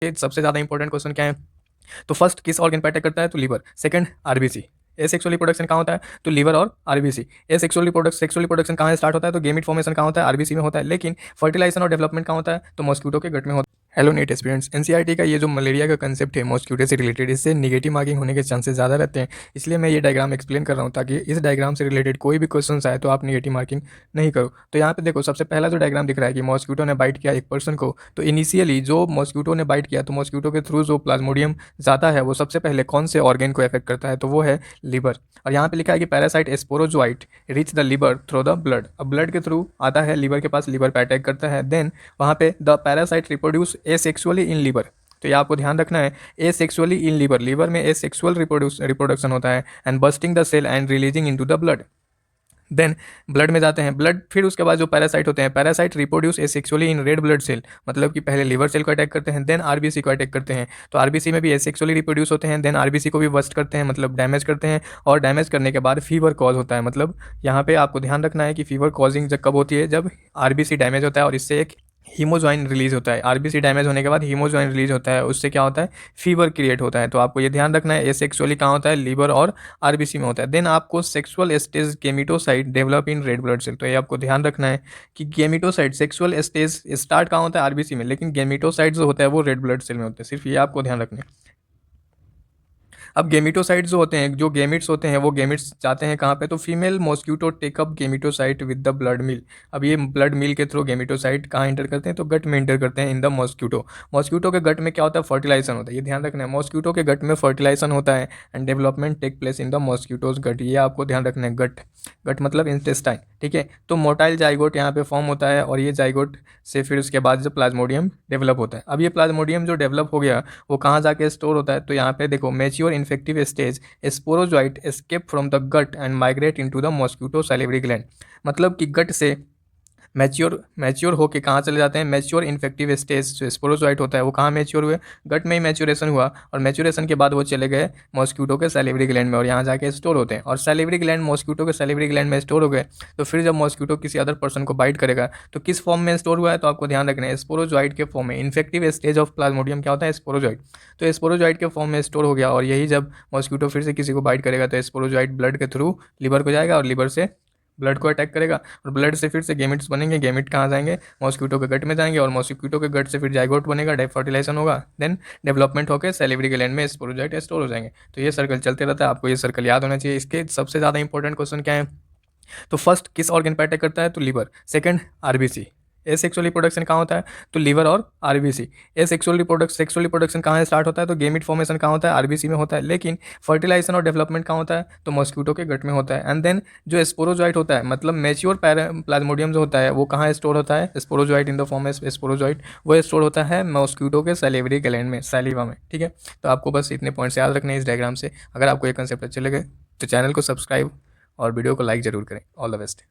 ये सबसे ज़्यादा इंपॉर्टेंट क्वेश्चन क्या है? तो फर्स्ट किस ऑर्गन पे अटैक करता है? तो liver. Second RBC. Asexual reproduction कहाँ होता है? तो लीवर और आरबीसी। सेक्सुअल रिप्रोडक्शन कहाँ स्टार्ट होता है? तो गेमिट फॉर्मेशन कहाँ होता है? आरबीसी में होता है। लेकिन फर्टिलाइजेशन और डेवलपमेंट कहाँ होता है? तो मॉस्किटो के गट में होता है। हेलो नीट एस्पिरेंट्स, एनसीईआरटी का ये जो मलेरिया का कंसेप्ट है मॉस्किटो से रिलेटेड, इससे निगेटिव मार्किंग होने के चांसेस ज़्यादा रहते हैं। इसलिए मैं ये डायग्राम एक्सप्लेन कर रहा हूँ ताकि इस डायग्राम से रिलेटेड कोई भी क्वेश्चन आए तो आप निगेटिव मार्किंग नहीं करो। तो यहाँ पे देखो, सबसे पहला जो डायग्राम दिख रहा है कि मॉस्किटो ने बाइट किया एक पर्सन को, तो इनिशियली जो मॉस्किटो ने बाइट किया तो मॉस्किटो के थ्रू जो प्लाज्मोडियम जाता है वो सबसे पहले कौन से ऑर्गन को इफेक्ट करता है? तो वो है लीवर। और यहाँ पे लिखा है कि parasite sporozoite reach the liver through the blood. अब ब्लड के थ्रू आता है लीवर के पास, लीवर पे अटैक करता है। देन वहाँ पे the parasite reproduce asexually in liver. तो ये आपको ध्यान रखना है, एसेक्सुअली इन लीवर, लीवर में एसेक्सुअल रिप्रोडक्शन होता है and busting the cell and releasing into the blood. Then blood में जाते हैं, ब्लड फिर उसके बाद जो पैरासाइट होते हैं, parasite reproduce asexually in red blood cell, मतलब कि पहले लिवर सेल को अटैक करते हैं, देन आरबीसी को अटैक करते हैं। तो आरबीसी में भी एसेक्सुअली रिप्रोड्यूस होते हैं, देन आरबीसी को भी बस्ट करते हैं, मतलब डैमेज करते हैं। और डैमेज करने के बाद फीवर कॉज होता है, मतलब यहाँ पे आपको ध्यान रखना है कि फीवर कॉजिंग जब कब होती है? जब आरबीसी डैमेज होता है और इससे एक हीमोजॉइन रिलीज होता है। आरबीसी डैमेज होने के बाद हीमोजॉइन रिलीज होता है, उससे क्या होता है? फीवर क्रिएट होता है। तो आपको ये ध्यान रखना है, एसेक्सुअली कहाँ होता है? लीवर और आरबीसी में होता है। देन आपको sexual stage gametocyte develop in red blood cell. तो ये आपको ध्यान रखना है कि गेमिटोसाइट सेक्सुअल स्टेज स्टार्ट कहाँ होता है? आरबीसी में, लेकिन गेमिटोसाइट जो होता है वो रेड ब्लड सेल में होता है। सिर्फ ये आपको ध्यान रखना है। अब गेमिटोसाइट जो होते हैं, जो गेमिट्स होते हैं, वो गेमिट्स जाते हैं कहाँ पे? तो female mosquito take up gametocyte with the blood meal. अब ये ब्लड मिल के थ्रू गेमिटोसाइट कहाँ इंटर करते हैं? तो गट में इंटर करते हैं इन द मॉस्क्यूटो। मॉस्क्यूटो के गट में क्या होता है? फर्टिलाइजेशन होता है। ये ध्यान रखना है, मॉस्क्यूटो के गट में फर्टिलाइजेशन होता है and development take place in the mosquito's gut. ये आपको ध्यान रखना है, गट, गट मतलब इंटेस्टाइन, ठीक है। तो मोटाइल जाइगोट यहाँ पे फॉर्म होता है और ये जाइगोट से फिर उसके बाद जो प्लाज्मोडियम डेवलप होता है। अब ये प्लाज्मोडियम जो डेवलप हो गया वो कहाँ जाके स्टोर होता है? तो यहाँ पे देखो, mature infective stage sporozoite escape from the gut and migrate into the mosquito salivary gland. मतलब कि गट से मैच्योर होके कहाँ चले जाते हैं? मैच्योर इन्फेक्टिव स्टेज जो स्पोरोजोइट होता है वो कहाँ मैच्योर हुए? गट में ही मैच्योरेशन हुआ, और मैच्योरेशन के बाद वो चले गए मॉस्क्यूटो के सैलिवरी ग्लैंड में और यहाँ जाके स्टोर होते हैं। और सैलिवरी ग्लैंड, मॉस्क्यूटो के सैलिवरी ग्लैंड में स्टोर हो गए, तो फिर जब मॉस्क्यूटो किसी अदर पर्सन को बाइट करेगा तो किस फॉर्म में स्टोर हुआ है? तो आपको ध्यान रखना है, स्पोरोजोइट के फॉर्म में। इन्फेक्टिव स्टेज ऑफ प्लाज्मोडियम क्या होता है? स्पोरोजोइट। तो स्पोरोजोइट के फॉर्म में स्टोर हो गया, और यही जब मॉस्क्यूटो फिर से किसी को बाइट करेगा तो स्पोरोजोइट ब्लड के थ्रू लिवर को जाएगा और लिवर से ब्लड को अटैक करेगा, और ब्लड से फिर से गेमिट्स बनेंगे। गेमिट कहाँ जाएंगे? मॉस्क्यूटो के गट में जाएंगे, और मॉस्क्यूटो के गट से फिर जाइगोट बनेगा, फर्टिलाइजेशन होगा, देन डेवलपमेंट होकर सैलिवरी ग्लैंड में स्पोरोजोइट स्टोर हो जाएंगे। तो ये सर्कल चलते रहता है, आपको ये सर्कल याद होना चाहिए। इसके सबसे ज़्यादा इंपॉर्टेंट क्वेश्चन क्या है? तो फर्स्ट किस ऑर्गन पे अटैक करता है? तो liver. Second RBC. Asexual reproduction कहाँ होता है? तो लीवर और आरबीसी। सेक्सुअल रिप्रोडक्शन कहाँ स्टार्ट होता है? तो गेमिट फॉर्मेशन कहाँ होता है? आरबीसी में होता है। लेकिन फर्टिलाइजेशन और डेवलपमेंट कहाँ होता है? तो मॉस्क्यूटो के गट में होता है। एंड देन जो स्पोरोजॉइट होता है, मतलब मैच्योर प्लाज्मोडियम जो होता है वो कहाँ स्टोर होता है? Sporozoite in the form of sporozoite, वो स्टोर होता है मॉस्क्यूटो के सैलिवरी ग्लैंड में, सैलिवा में, ठीक है। तो आपको बस इतने पॉइंट्स याद रखने हैं इस डायग्राम से। अगर आपको ये कंसेप्ट अच्छे लगे तो चैनल को सब्सक्राइब और वीडियो को लाइक जरूर करें। All the best.